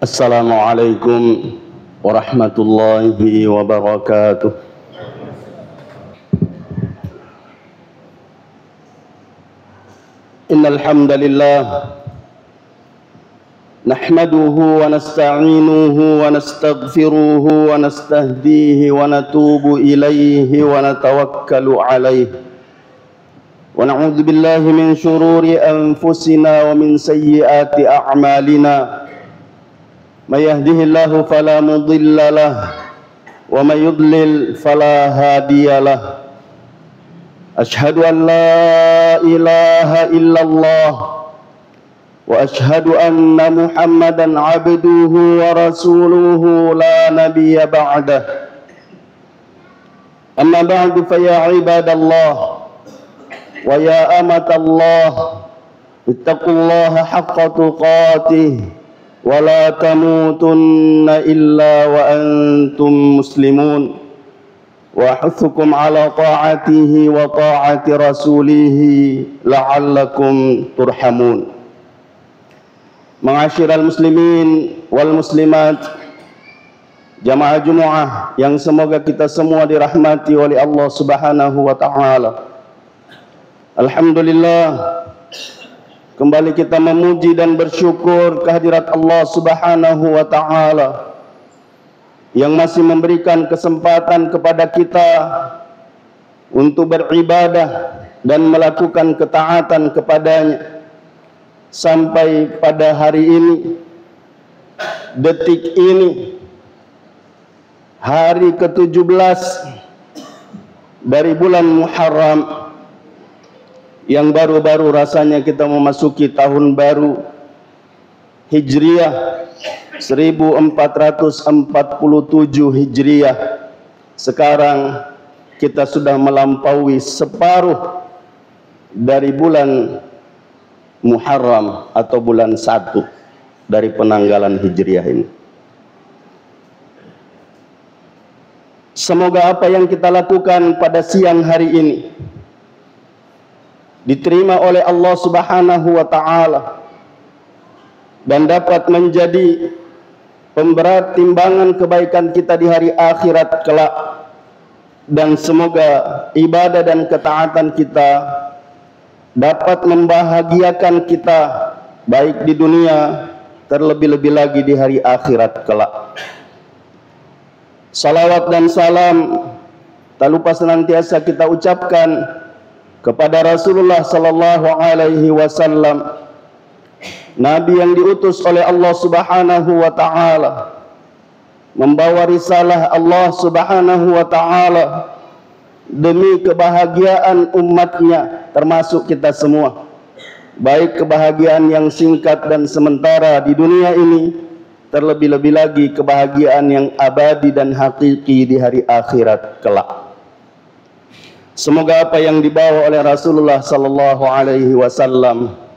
Assalamualaikum warahmatullahi wabarakatuh. Innal hamdalillah nahmaduhu wa nasta'inuhu wa nastaghfiruhu wa nastahdihi wa natubu ilayhi wa natawakkalu alayhi. Wa na'udzu billahi min shururi anfusina wa min sayyiati a'malina. May yahdihillahu fala mudilla lahu wa may yudlil fala hadiya lahu. Ashhadu an la ilaha illallah wa ashhadu anna Muhammadan abduhu wa rasuluhu la nabiyya ba'dah. Amma ba'du fa ya ibadallah wa ya amatallah ittaqullaha haqqa tuqatih wa la tamutunna illa wa antum muslimun. Wa ahuthukum ala ta'atihi wa ta'ati rasulihi la'allakum turhamun. Ma'asyiral muslimin wal muslimat, jamaah Jumu'ah yang semoga kita semua dirahmati oleh Allah Subhanahu wa taala. Alhamdulillah, kembali kita memuji dan bersyukur kehadirat Allah Subhanahu wa taala yang masih memberikan kesempatan kepada kita untuk beribadah dan melakukan ketaatan kepadanya sampai pada hari ini, detik ini, hari ke-17 dari bulan Muharram, yang baru-baru rasanya kita memasuki tahun baru Hijriah 1447 Hijriah. Sekarang kita sudah melampaui separuh dari bulan Muharram atau bulan 1 dari penanggalan Hijriah ini. Semoga apa yang kita lakukan pada siang hari ini diterima oleh Allah Subhanahu wa taala dan dapat menjadi pemberat timbangan kebaikan kita di hari akhirat kelak, dan semoga ibadah dan ketaatan kita dapat membahagiakan kita baik di dunia, terlebih-lebih lagi di hari akhirat kelak. Salawat dan salam tak lupa senantiasa kita ucapkan kepada Rasulullah sallallahu alaihi wasallam, Nabi yang diutus oleh Allah Subhanahu wa taala, membawa risalah Allah Subhanahu wa taala demi kebahagiaan umatnya, termasuk kita semua, baik kebahagiaan yang singkat dan sementara di dunia ini, terlebih-lebih lagi kebahagiaan yang abadi dan hakiki di hari akhirat kelak. Semoga apa yang dibawa oleh Rasulullah sallallahu alaihi wasallam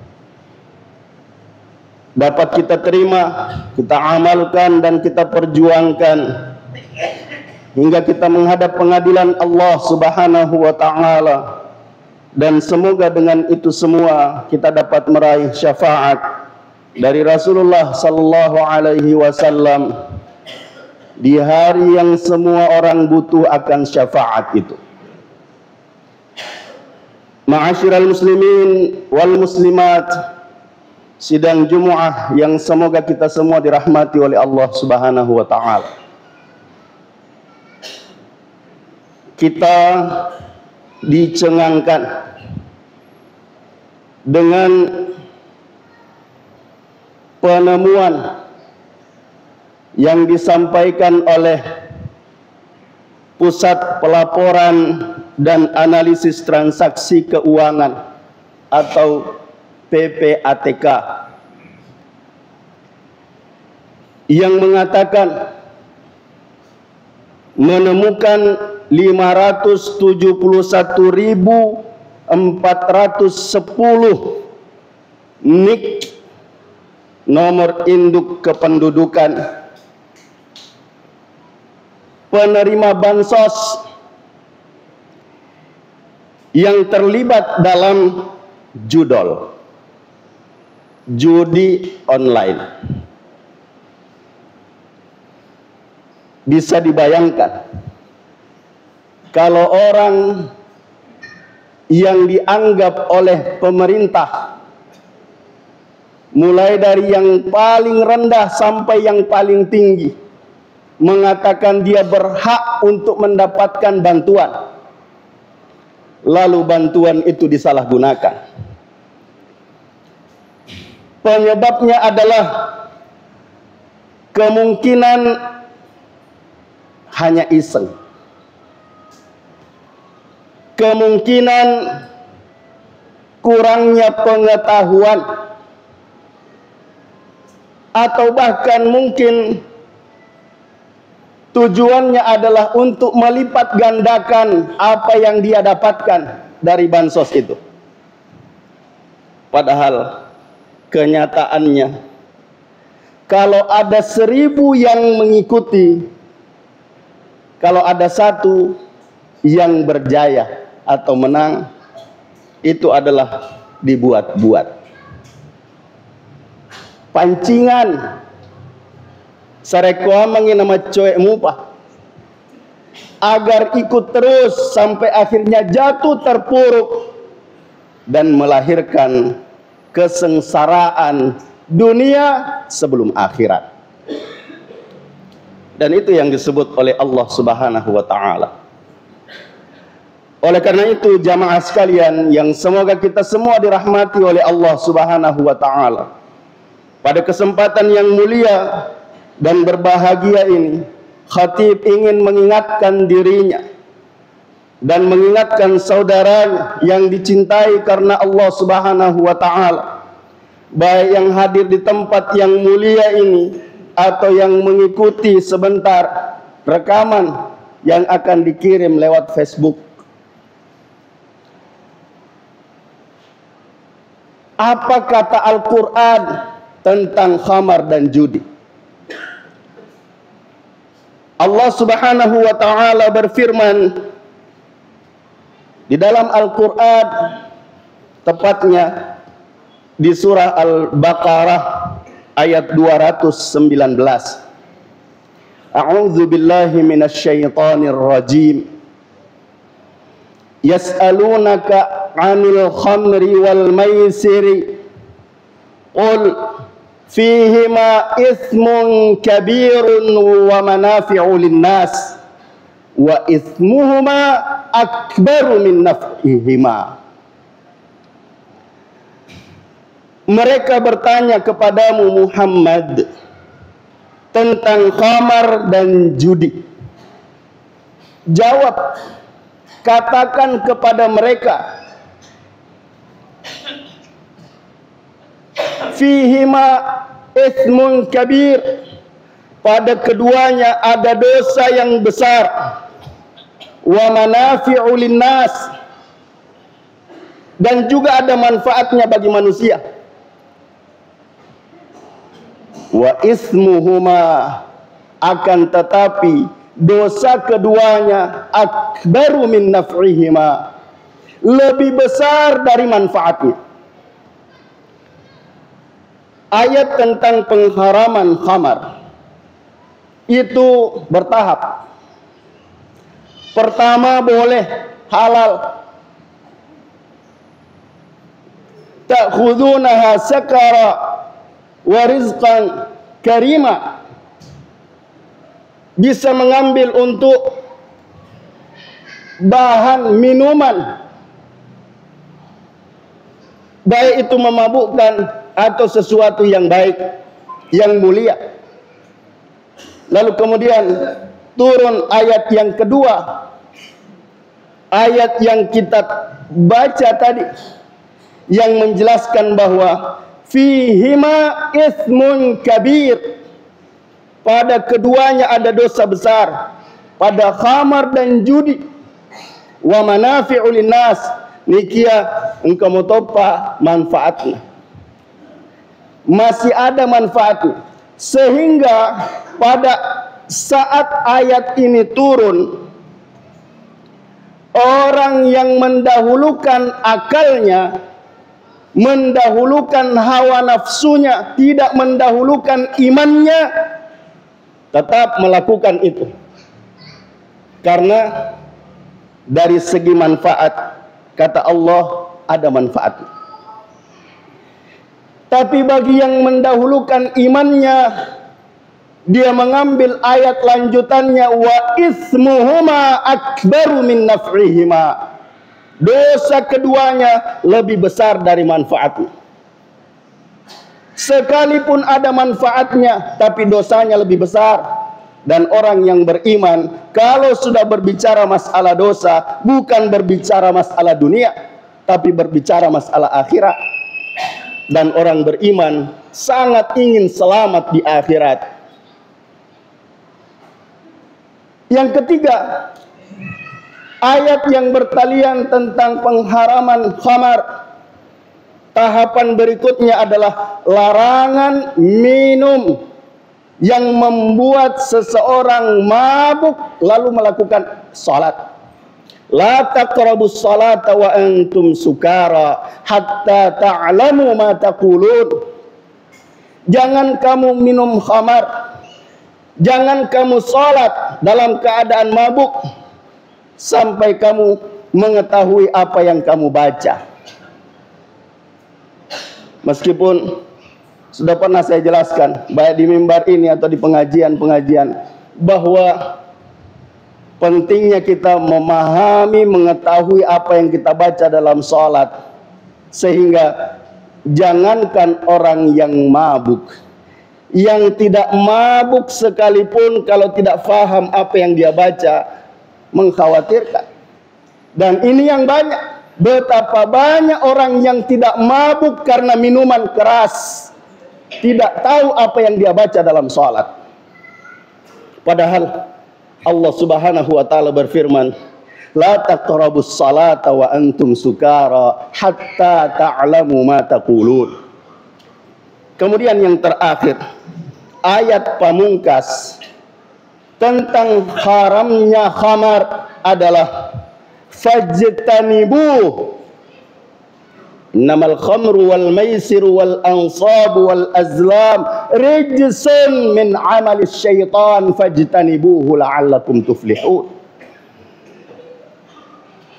dapat kita terima, kita amalkan dan kita perjuangkan hingga kita menghadap pengadilan Allah Subhanahu wa taala, dan semoga dengan itu semua kita dapat meraih syafaat dari Rasulullah sallallahu alaihi wasallam di hari yang semua orang butuh akan syafaat itu. Ma'asyiral muslimin wal muslimat, sidang Jumu'ah yang semoga kita semua dirahmati oleh Allah Subhanahu wa taala. Kita dicengangkan dengan penemuan yang disampaikan oleh Pusat Pelaporan dan Analisis Transaksi Keuangan atau PPATK, yang mengatakan menemukan 571.410 NIK, nomor induk kependudukan penerima bansos yang terlibat dalam judol. judi online. Bisa dibayangkan kalau orang yang dianggap oleh pemerintah, mulai dari yang paling rendah sampai yang paling tinggi, mengatakan dia berhak untuk mendapatkan bantuan, lalu bantuan itu disalahgunakan. Penyebabnya adalah kemungkinan hanya iseng, kemungkinan kurangnya pengetahuan, atau bahkan mungkin tujuannya adalah untuk melipat gandakan apa yang dia dapatkan dari bansos itu. Padahal kenyataannya, kalau ada 1000 yang mengikuti, kalau ada 1 yang berjaya atau menang, itu adalah dibuat-buat. Pancingan sarekoa mangi nama coek mupah agar ikut terus sampai akhirnya jatuh terpuruk dan melahirkan kesengsaraan dunia sebelum akhirat. Dan itu yang disebut oleh Allah Subhanahu wa taala. Oleh karena itu jamaah sekalian yang semoga kita semua dirahmati oleh Allah Subhanahu wa taala, pada kesempatan yang mulia dan berbahagia ini, khatib ingin mengingatkan dirinya dan mengingatkan saudaranya yang dicintai karena Allah Subhanahu wa taala, baik yang hadir di tempat yang mulia ini atau yang mengikuti sebentar rekaman yang akan dikirim lewat Facebook. Apa kata Al-Quran tentang khamar dan judi? Allah Subhanahu wa taala berfirman di dalam Al-Quran, tepatnya di surah Al-Baqarah ayat 219. A'udzu billahi minasyaitonir rajim. Yas'alunaka 'anil khamri wal maisiri qul fihima ithmun kabirun wa manafi'u linnas wa ithmuhuma akbaru min naf'ihima. Mereka bertanya kepadamu Muhammad tentang khamar dan judi. Jawab, katakan kepada mereka, fihima ithmun kabir, pada keduanya ada dosa yang besar, wa manafi'u linnas, dan juga ada manfaatnya bagi manusia. Wa ismuhuma, akan tetapi dosa keduanya akbaru min naf'ihima, lebih besar dari manfaatnya. Ayat tentang pengharaman khamar itu bertahap. Pertama boleh, halal. Ta'khudunaha sakara wa rizqan karima, bisa mengambil untuk bahan minuman, baik itu memabukkan atau sesuatu yang baik, yang mulia. Lalu kemudian turun ayat yang kedua, ayat yang kita baca tadi, yang menjelaskan bahwa fihima ithmun kabir, pada keduanya ada dosa besar, pada khamar dan judi. Wa manafi'u linnas, nikia engkau motopa manfaatnya, masih ada manfaatnya. Sehingga pada saat ayat ini turun, orang yang mendahulukan akalnya mendahulukan hawa nafsunya, tidak mendahulukan imannya, tetap melakukan itu. Karena dari segi manfaat, kata Allah, ada manfaatnya. Tapi bagi yang mendahulukan imannya, dia mengambil ayat lanjutannya, wa ismuhuma akbaru min naf'ihima. Dosa keduanya lebih besar dari manfaatnya. Sekalipun ada manfaatnya, tapi dosanya lebih besar. Dan orang yang beriman, kalau sudah berbicara masalah dosa, bukan berbicara masalah dunia, tapi berbicara masalah akhirat. Dan orang beriman sangat ingin selamat di akhirat. Yang ketiga, ayat yang bertalian tentang pengharaman khamar. Tahapan berikutnya adalah larangan minum yang membuat seseorang mabuk lalu melakukan salat. La taqrabus salata wa antum sukara hatta ta'lamu ma taqulun. Jangan kamu minum khamar, jangan kamu salat dalam keadaan mabuk sampai kamu mengetahui apa yang kamu baca. Meskipun sudah pernah saya jelaskan, baik di mimbar ini atau di pengajian-pengajian, bahwa pentingnya kita memahami, mengetahui apa yang kita baca dalam sholat. Sehingga jangankan orang yang mabuk, yang tidak mabuk sekalipun kalau tidak faham apa yang dia baca, mengkhawatirkan. Dan ini yang banyak. Betapa banyak orang yang tidak mabuk karena minuman keras, tidak tahu apa yang dia baca dalam sholat. Padahal Allah Subhanahu wa taala berfirman, la taqrabus salata wa antum sukara hatta ta'lamu ma taqulun. Kemudian yang terakhir, ayat pamungkas tentang haramnya khamar adalah fajtanibu innamal khamru wal maisiru wal ansabu wal azlam rijsun min amali syaitan fajtanibuhu la'allakum tuflihun.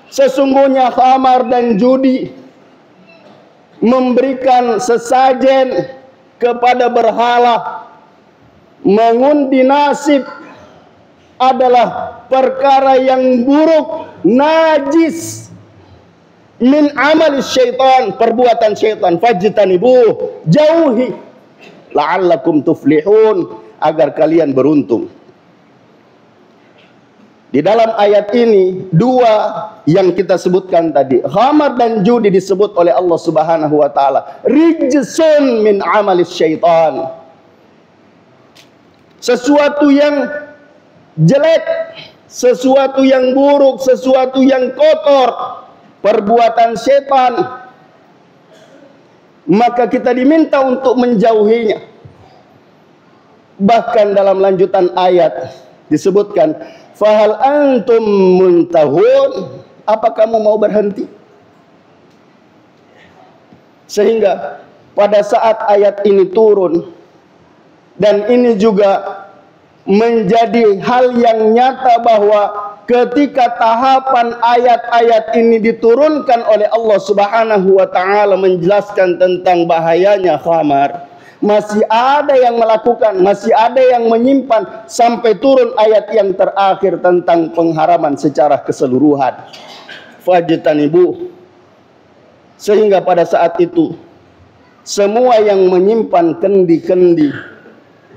Sesungguhnya khamar dan judi memberikan sesajen kepada berhala, mengundi nasib, adalah perkara yang buruk, najis, min amal syaitan, perbuatan syaitan. Fajtanibuh, jauhi, la'allakum tuflihun, agar kalian beruntung. Di dalam ayat ini dua yang kita sebutkan tadi, khamar dan judi, disebut oleh Allah Subhanahu wa taala rijsun min amal syaitan. Sesuatu yang jelek, sesuatu yang buruk, sesuatu yang kotor, perbuatan setan, maka kita diminta untuk menjauhinya. Bahkan dalam lanjutan ayat disebutkan, fahal antum muntahun, apa kamu mau berhenti? Sehingga pada saat ayat ini turun, dan ini juga menjadi hal yang nyata bahwa ketika tahapan ayat-ayat ini diturunkan oleh Allah Subhanahu wa taala menjelaskan tentang bahayanya khamar, masih ada yang melakukan, masih ada yang menyimpan, sampai turun ayat yang terakhir tentang pengharaman secara keseluruhan. Fajtanibu. Sehingga pada saat itu semua yang menyimpan kendi-kendi,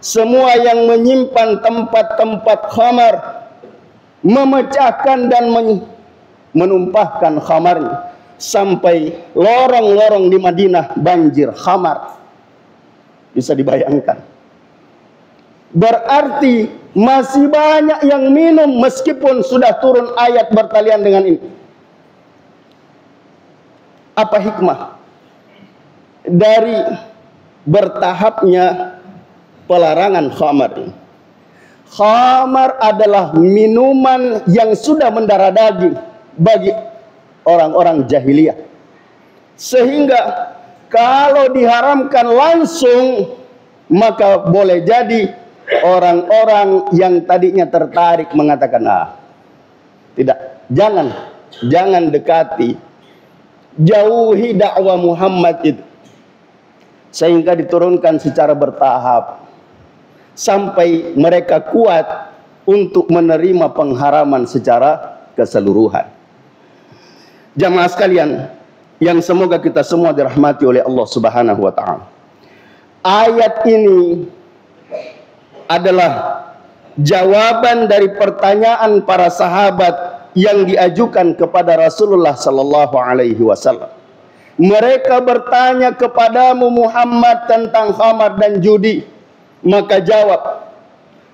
semua yang menyimpan tempat-tempat khamar, memecahkan dan menumpahkan khamarnya, sampai lorong-lorong di Madinah banjir khamar. Bisa dibayangkan. Berarti masih banyak yang minum meskipun sudah turun ayat bertalian dengan ini. Apa hikmah dari bertahapnya pelarangan khamar? Khamar adalah minuman yang sudah mendarah daging bagi orang-orang jahiliyah, sehingga Kalau diharamkan langsung, maka boleh jadi orang-orang yang tadinya tertarik mengatakan, tidak, jangan dekati, jauhi dakwah Muhammad itu. Sehingga diturunkan secara bertahap sampai mereka kuat untuk menerima pengharaman secara keseluruhan. Jamaah sekalian yang semoga kita semua dirahmati oleh Allah Subhanahu wa taala. Ayat ini adalah jawaban dari pertanyaan para sahabat yang diajukan kepada Rasulullah sallallahu alaihi wasallam. Mereka bertanya kepadamu Muhammad tentang khamar dan judi, maka jawab.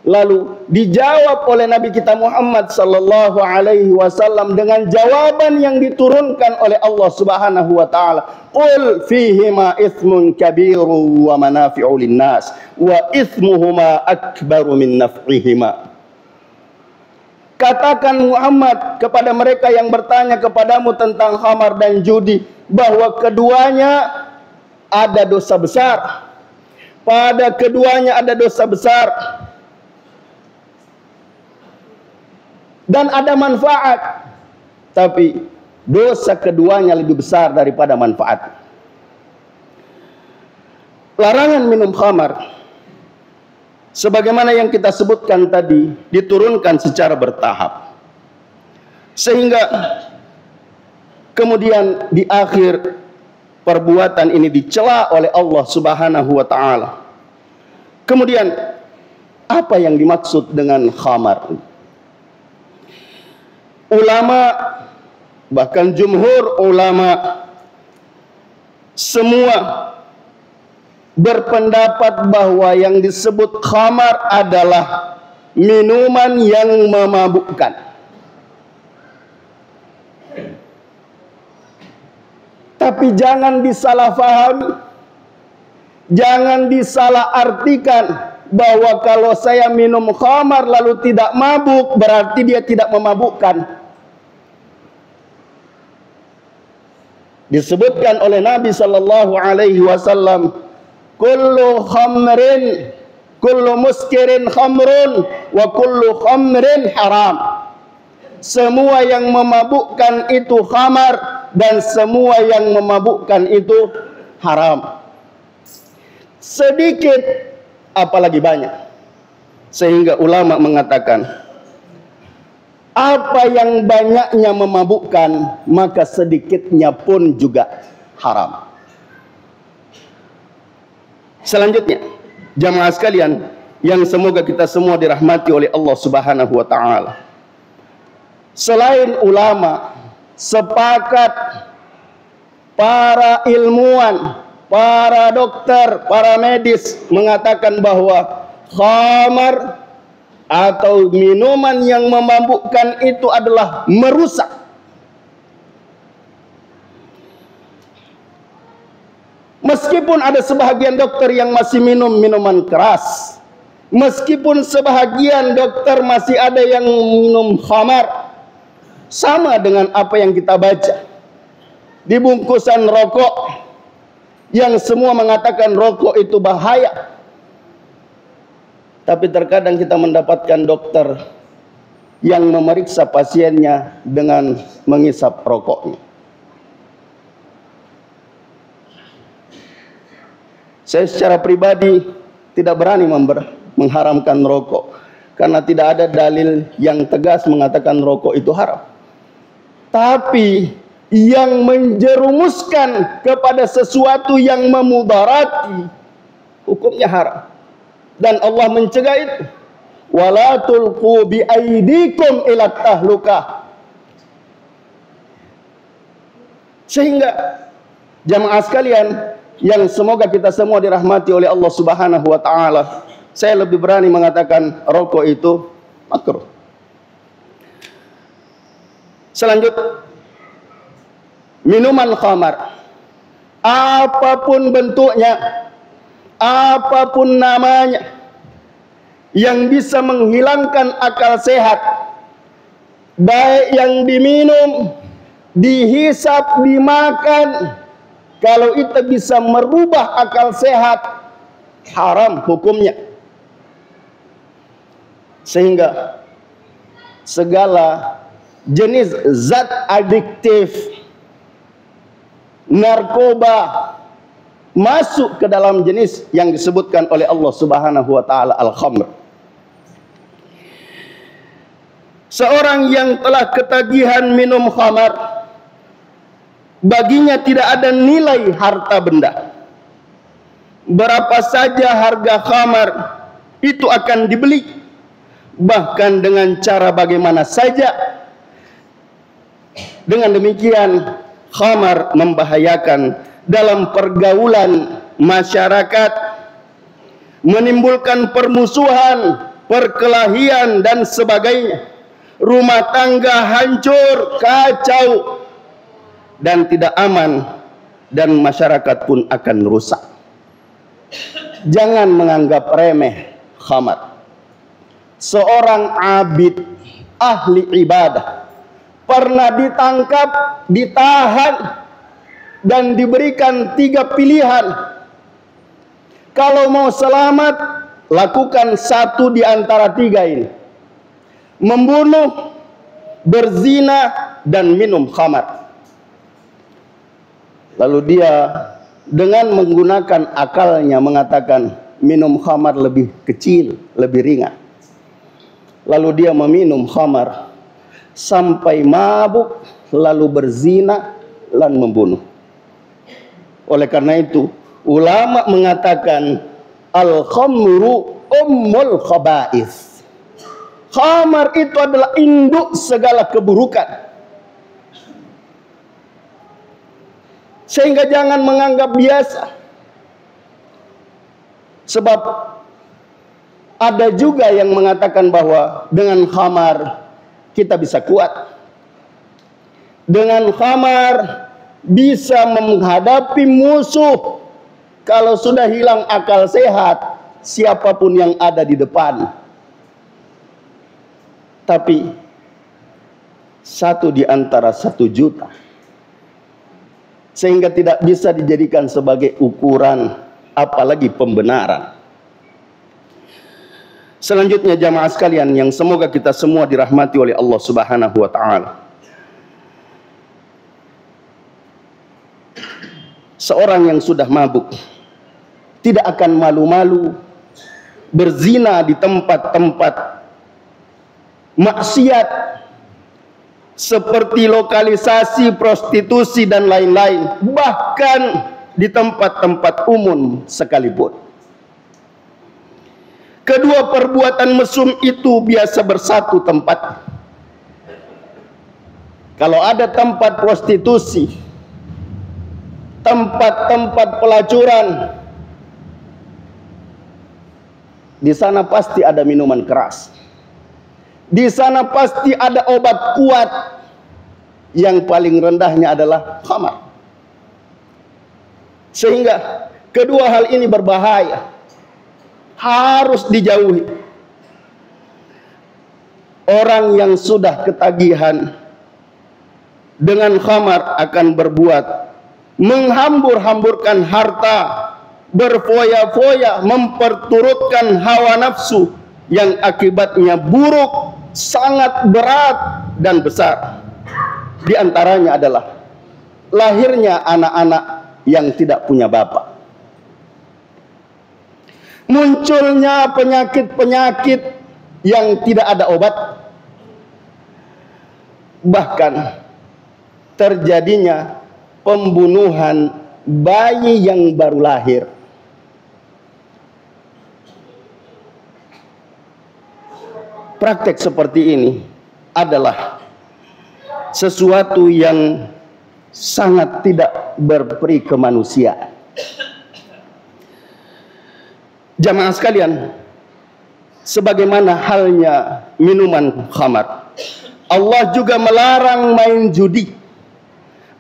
Lalu dijawab oleh Nabi kita Muhammad sallallahu alaihi wasallam dengan jawaban yang diturunkan oleh Allah Subhanahu wa taala. Qul fihima ithmun kabirun wa manafi'u linnas wa ithmuhuma akbaru min naf'ihima. Katakan Muhammad kepada mereka yang bertanya kepadamu tentang khamar dan judi, bahwa keduanya ada dosa besar. Pada keduanya ada dosa besar dan ada manfaat, tapi dosa keduanya lebih besar daripada manfaat. Larangan minum khamar, sebagaimana yang kita sebutkan tadi, diturunkan secara bertahap, sehingga kemudian di akhir perbuatan ini dicela oleh Allah Subhanahu wa taala. Kemudian apa yang dimaksud dengan khamar? Ulama, bahkan jumhur ulama semua berpendapat bahwa yang disebut khamar adalah minuman yang memabukkan. Tapi jangan disalahfahami, jangan disalahartikan bahwa kalau saya minum khamar lalu tidak mabuk, berarti dia tidak memabukkan. Disebutkan oleh Nabi sallallahu alaihi wasallam, kullu khamrin, kullu muskirin khamrun, wa kullu khamrin haram. Semua yang memabukkan itu khamar, dan semua yang memabukkan itu haram. Sedikit apalagi banyak. Sehingga ulama mengatakan, apa yang banyaknya memabukkan, maka sedikitnya pun juga haram. Selanjutnya, jamaah sekalian yang semoga kita semua dirahmati oleh Allah Subhanahu wa taala. Selain ulama, sepakat para ilmuwan, para dokter, para medis mengatakan bahwa khamar atau minuman yang memabukkan itu adalah merusak. Meskipun ada sebahagian dokter yang masih minum minuman keras, meskipun sebahagian dokter masih ada yang minum khamar, sama dengan apa yang kita baca di bungkusan rokok yang semua mengatakan rokok itu bahaya. Tapi terkadang kita mendapatkan dokter yang memeriksa pasiennya dengan menghisap rokoknya. Saya secara pribadi tidak berani mengharamkan rokok, karena tidak ada dalil yang tegas mengatakan rokok itu haram. Tapi yang menjerumuskan kepada sesuatu yang memudarati, hukumnya haram. Dan Allah mencegah itu. Wala tulqu bi aydikum ila tahlukah. Sehingga jamaah sekalian yang semoga kita semua dirahmati oleh Allah Subhanahu wa taala, saya lebih berani mengatakan rokok itu makruh. Selanjutnya, minuman khamar, apapun bentuknya, apapun namanya, yang bisa menghilangkan akal sehat, baik yang diminum, dihisap, dimakan, Kalau itu bisa merubah akal sehat, haram hukumnya. Sehingga segala jenis zat adiktif, narkoba, masuk ke dalam jenis yang disebutkan oleh Allah Subhanahu wa taala al-khamr. Seorang yang telah ketagihan minum khamar, baginya tidak ada nilai harta benda. Berapa saja harga khamar itu akan dibeli, bahkan dengan cara bagaimana saja. Dengan demikian khamar membahayakan dalam pergaulan masyarakat, menimbulkan permusuhan, perkelahian dan sebagainya. Rumah tangga hancur, kacau, dan tidak aman, dan masyarakat pun akan rusak. Jangan menganggap remeh khamar. Seorang abid, ahli ibadah, pernah ditangkap, ditahan, dan diberikan 3 pilihan. Kalau mau selamat, lakukan satu di antara 3 ini: membunuh, berzina, dan minum khamar. Lalu dia dengan menggunakan akalnya mengatakan minum khamar lebih kecil, lebih ringan. Lalu dia meminum khamar sampai mabuk, lalu berzina dan membunuh. Oleh karena itu, ulama mengatakan al-khamru ummul khaba'ith. Khamar itu adalah induk segala keburukan. Sehingga jangan menganggap biasa. Sebab ada juga yang mengatakan bahwa dengan khamar kita bisa kuat. Dengan khamar bisa menghadapi musuh. Kalau sudah hilang akal sehat, siapapun yang ada di depan. Tapi 1 di antara 1 juta. Sehingga tidak bisa dijadikan sebagai ukuran, apalagi pembenaran. Selanjutnya jamaah sekalian yang semoga kita semua dirahmati oleh Allah Subhanahu wa taala. Seorang yang sudah mabuk tidak akan malu-malu berzina di tempat-tempat maksiat seperti lokalisasi prostitusi dan lain-lain, bahkan di tempat-tempat umum sekalipun. Kedua perbuatan mesum itu biasa bersatu tempat. Kalau ada tempat prostitusi, tempat-tempat pelacuran, di sana pasti ada minuman keras. Di sana pasti ada obat kuat, yang paling rendahnya adalah khamar. Sehingga kedua hal ini berbahaya, harus dijauhi. Orang yang sudah ketagihan dengan khamar akan berbuat menghambur-hamburkan harta, berfoya-foya, memperturutkan hawa nafsu yang akibatnya buruk, sangat berat dan besar. Di antaranya adalah lahirnya anak-anak yang tidak punya bapak. Munculnya penyakit-penyakit yang tidak ada obat. Bahkan terjadinya pembunuhan bayi yang baru lahir. Praktek seperti ini adalah sesuatu yang sangat tidak berperi kemanusiaan. Jamaah sekalian, sebagaimana halnya minuman khamar, Allah juga melarang main judi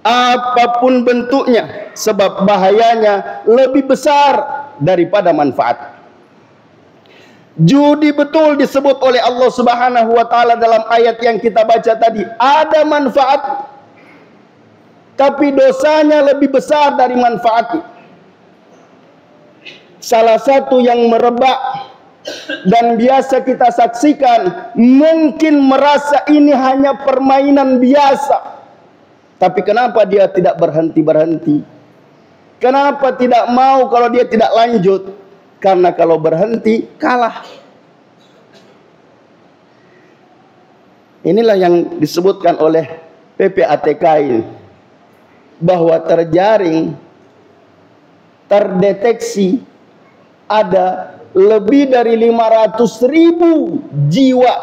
apapun bentuknya, sebab bahayanya lebih besar daripada manfaat. Judi betul disebut oleh Allah Subhanahu wa taala dalam ayat yang kita baca tadi, ada manfaat. tapi dosanya lebih besar dari manfaatnya. Salah satu yang merebak dan biasa kita saksikan, mungkin merasa ini hanya permainan biasa. Tapi kenapa dia tidak berhenti-berhenti? Kenapa tidak mau kalau dia tidak lanjut? Karena kalau berhenti, kalah. Inilah yang disebutkan oleh PPATK ini, bahwa terdeteksi ada lebih dari 500.000 jiwa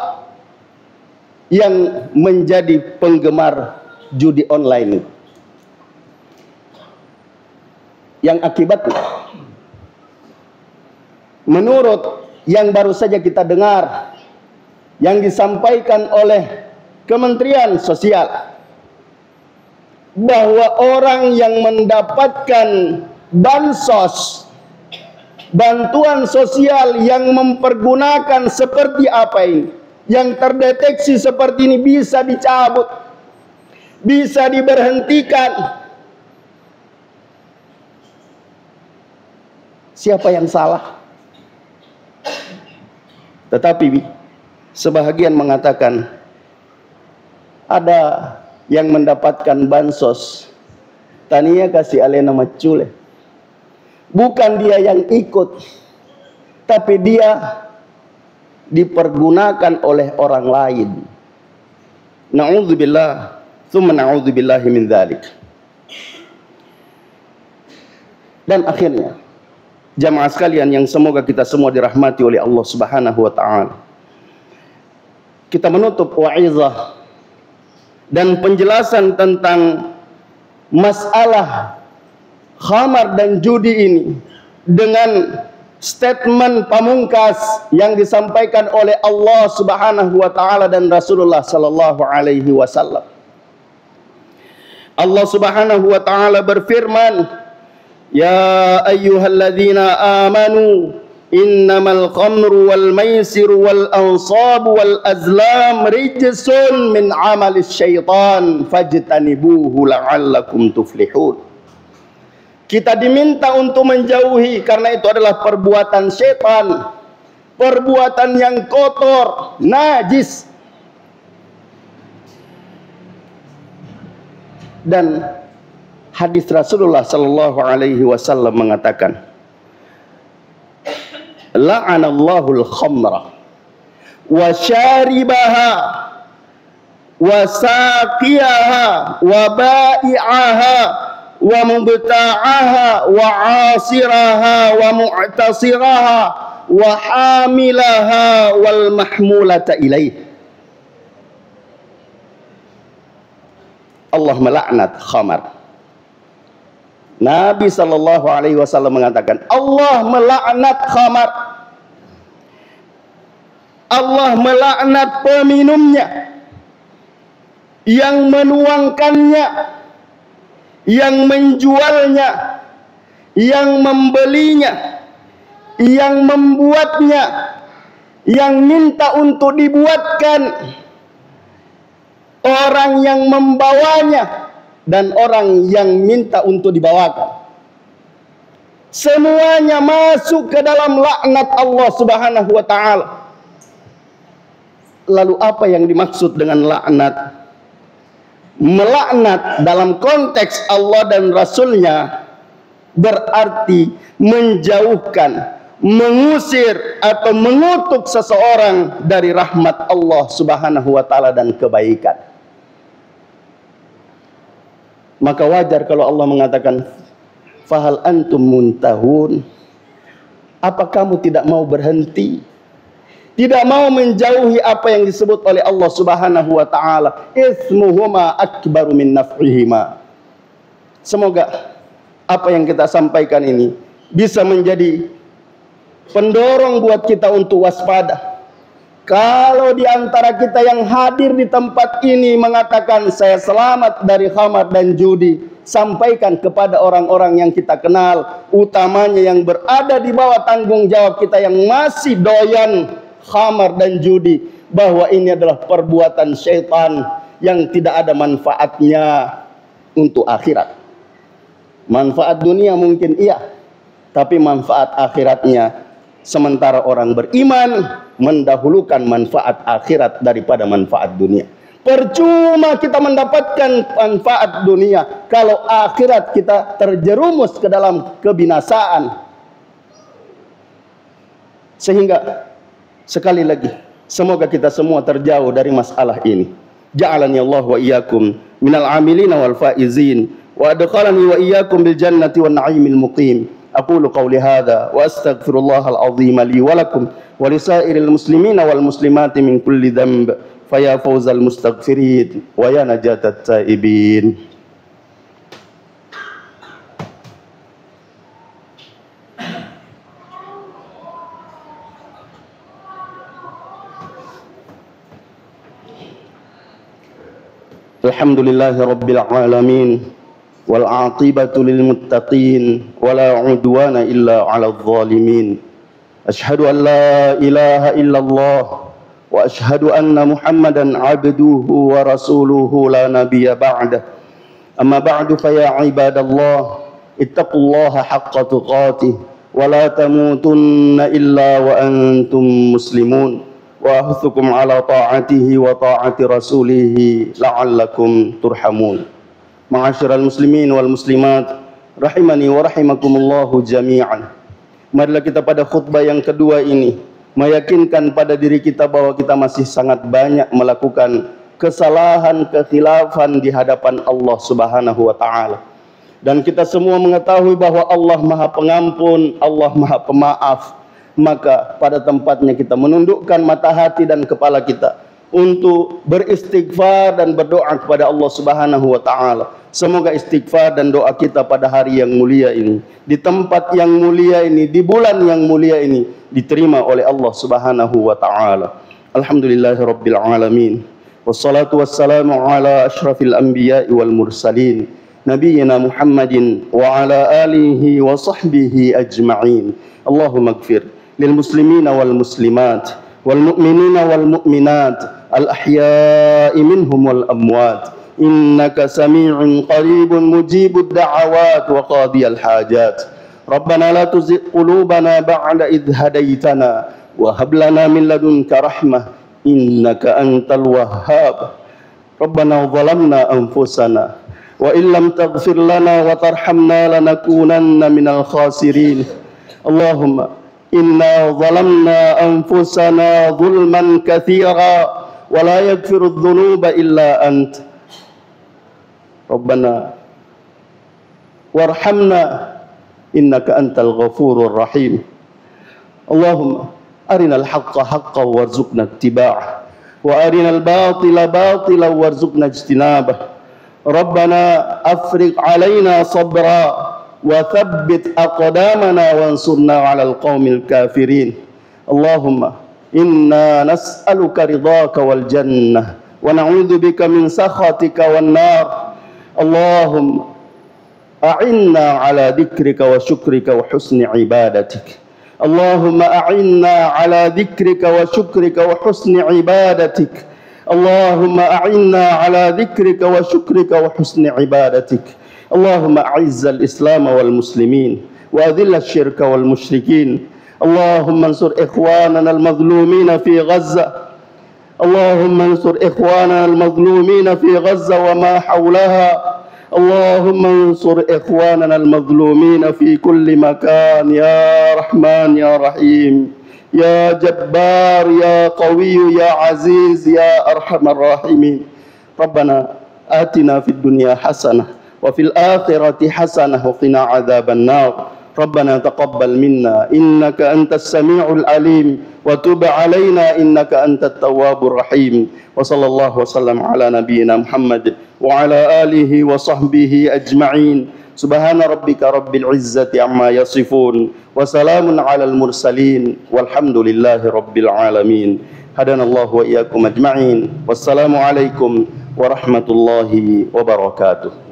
yang menjadi penggemar judi online. Yang akibatnya, menurut yang baru saja kita dengar, yang disampaikan oleh Kementerian Sosial, bahwa orang yang mendapatkan bansos, bantuan sosial yang mempergunakan seperti apa ini, yang terdeteksi seperti ini, bisa dicabut, bisa diberhentikan. Siapa yang salah? Tetapi sebahagian mengatakan ada yang mendapatkan bansos, tania kasih alena macule. Bukan dia yang ikut, tapi dia dipergunakan oleh orang lain. Na'udzubillah, tsumma na'udzubillahi min dzalik. Dan akhirnya, jamaah sekalian yang semoga kita semua dirahmati oleh Allah Subhanahu wa taala, kita menutup wa'izah dan penjelasan tentang masalah khamar dan judi ini dengan statement pamungkas yang disampaikan oleh Allah Subhanahu wa taala dan Rasulullah sallallahu alaihi wasallam. Allah Subhanahu wa taala berfirman, "Ya ayyuhalladzina amanu innamal khamru wal maisiru wal ansabu wal azlam rijsun min amalis syaitan fajtanibuhu la'allakum tuflihun." Kita diminta untuk menjauhi, karena itu adalah perbuatan syaitan, perbuatan yang kotor, najis. Dan hadis Rasulullah sallallahu alaihi wasallam mengatakan, la'anallahu al-khamra wa syaribaha wa saqiyaha wa ba'i'aha wa mubta'aha wa 'asiraha wa mu'tasiraha wa hamilaha wal mahmulata ilaih. Allah melaknat khamar. Nabi sallallahu alaihi wasallam mengatakan, Allah melaknat khamar. Allah melaknat peminumnya, yang menuangkannya, yang menjualnya, yang membelinya, yang membuatnya, yang minta untuk dibuatkan, orang yang membawanya, dan orang yang minta untuk dibawakan. Semuanya masuk ke dalam laknat Allah Subhanahu wa taala. Lalu apa yang dimaksud dengan laknat? Melaknat dalam konteks Allah dan Rasulnya berarti menjauhkan, mengusir atau mengutuk seseorang dari rahmat Allah Subhanahu wa taala dan kebaikan. Maka wajar kalau Allah mengatakan, fahal antum muntahun, apa kamu tidak mau berhenti, tidak mau menjauhi apa yang disebut oleh Allah Subhanahu wa taala, ismuhuma akbaru min naf'ihima. Semoga apa yang kita sampaikan ini bisa menjadi pendorong buat kita untuk waspada. Kalau di antara kita yang hadir di tempat ini mengatakan saya selamat dari khamar dan judi, sampaikan kepada orang-orang yang kita kenal, utamanya yang berada di bawah tanggung jawab kita yang masih doyan khamar dan judi, bahwa ini adalah perbuatan syaitan yang tidak ada manfaatnya. untuk akhirat. Manfaat dunia mungkin iya, tapi manfaat akhiratnya, sementara orang beriman mendahulukan manfaat akhirat daripada manfaat dunia. Percuma kita mendapatkan manfaat dunia kalau akhirat kita terjerumus ke dalam kebinasaan. Sehingga sekali lagi, semoga kita semua terjauh dari masalah ini. Ja'alani Allah wa iyyakum minal amilina wal faizin wa adkhalani wa iyyakum bil jannati wan na'imil muqim. Aqulu qawli hadha wa astaghfirullahal azim li wa lakum wa lisairil muslimina wal muslimati min kulli dhanb fa ya fawzal mustaghfirin wa ya najatat taibin. Alhamdulillahi rabbil alamin wal aqibatu lil muttaqin wala udwana illa 'alal zalimin. Ashhadu an la ilaha illallah wa ashhadu anna Muhammadan 'abduhu wa rasuluhu la nabiyya ba'dah. Amma ba'du fa ya ibadallah ittaqullaha haqqa tuqatih wa la tamutunna illa wa antum muslimun. Wa ahuthukum ala ta'atihi wa ta'ati rasulihi la'allakum turhamun. Ma'asyiral muslimin wal muslimat rahimani wa rahimakumullahu jami'an. Marilah kita pada khutbah yang kedua ini meyakinkan pada diri kita bahwa kita masih sangat banyak melakukan kesalahan, kekhilafan di hadapan Allah Subhanahu wa taala. Dan kita semua mengetahui bahwa Allah Maha Pengampun, Allah Maha Pemaaf. Maka pada tempatnya kita menundukkan mata hati dan kepala kita untuk beristighfar dan berdoa kepada Allah Subhanahu wa taala. Semoga istighfar dan doa kita pada hari yang mulia ini, di tempat yang mulia ini, di bulan yang mulia ini diterima oleh Allah Subhanahu wa taala. Alhamdulillahirabbil alamin. Wassalatu wassalamu ala asyrafil anbiya'i wal mursalin nabiyyina Muhammadin wa ala alihi wa sahbihi ajma'in. Allahumma ighfir للمسلمين والمسلمات والمؤمنين والمؤمنات الأحياء منهم والأموات إنك سميع قريب مجيب الدعوات وقاضي الحاجات. ربنا لا تزغ قلوبنا بعد إذ هديتنا وهب لنا من لدنك رحمة إنك أنت الوهاب. ربنا ظلمنا أنفسنا وإن لم تغفر لنا وترحمنا لنكونن من الخاسرين. اللهم إنا ظلمنا أنفسنا ظلما كثيرا ولا يغفر الذنوب إلا أنت ربنا وارحمنا إنك أنت الغفور الرحيم. اللهم أرنا الحق حقا وارزقنا اتباعه وأرنا الباطل باطلا وارزقنا اجتنابه. ربنا أفرغ علينا صبرا وثبت أقدامنا وانصرنا على القوم الكافرين. اللهم إنا نسألك رضاك والجنة ونعوذ بك من سخطك والنار. اللهم أعنا على ذكرك وشكرك وحسن عبادتك. اللهم أعنا على ذكرك وشكرك وحسن عبادتك. اللهم أعنا على ذكرك وشكرك وحسن عبادتك. اللهم أعز الإسلام والمسلمين وأذل الشرك والمشركين. اللهم انصر إخواننا المظلومين في غزة. اللهم انصر إخواننا المظلومين في غزة وما حولها. اللهم انصر إخواننا المظلومين في كل مكان يا رحمن يا رحيم يا جبار يا قوي يا عزيز يا أرحم الراحمين. ربنا آتنا في الدنيا حسنة وفي الآخرة حسنة وقنا عذاب النار. ربنا تقبل منا إنك أنت السميع العليم وتب علينا إنك أنت التواب الرحيم. وصلى الله وسلم على نبينا محمد وعلى آله وصحبه أجمعين. سبحان ربك رب العزة عما يصفون وسلام على المرسلين والحمد لله رب العالمين. هدانا الله وإياكم أجمعين. والسلام عليكم ورحمة الله وبركاته.